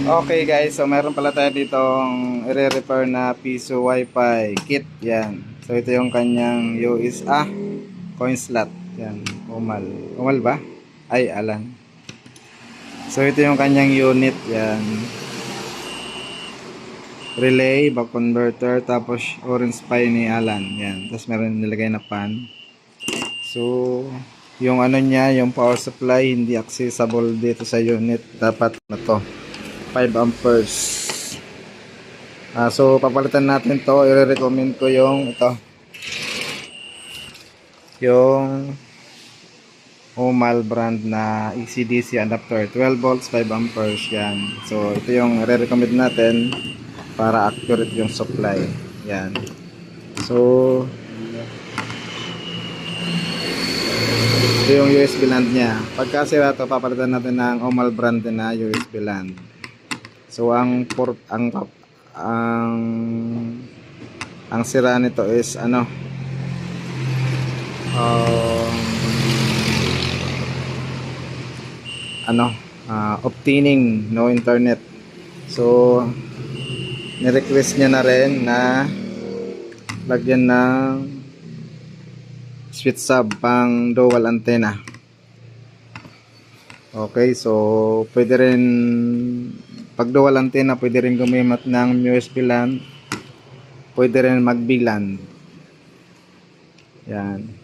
Okay guys, so meron pala tayo ditong i-repair na piso wifi kit. Yan. So ito yung kanyang coin slot. Yan, umal. Umal ba? Ay, alan. So ito yung kanyang unit. Yan. Relay, back converter, tapos orange pie ni Alan. Yan. Tapos meron nilagay na pan. So yung ano niya, yung power supply hindi accessible dito sa unit. Dapat na to 5 amperes. So papalitan natin to. I-recommend ko yung ito, yung Omal brand na ECDC adapter, 12 volts 5 amperes. Yan. So ito yung i-recommend natin para accurate yung supply. Yan. So ito yung USB land nya. Pagka sira to, papalitan natin ng Omal brand na USB land. So ang sira nito is obtaining no internet. So ni-request niya na rin na lagyan ng switch sub pang dual antenna. Okay, so pwede rin pag dual antenna, pwede rin gumamit ng USB LAN, pwede rin mag VLAN. Yan.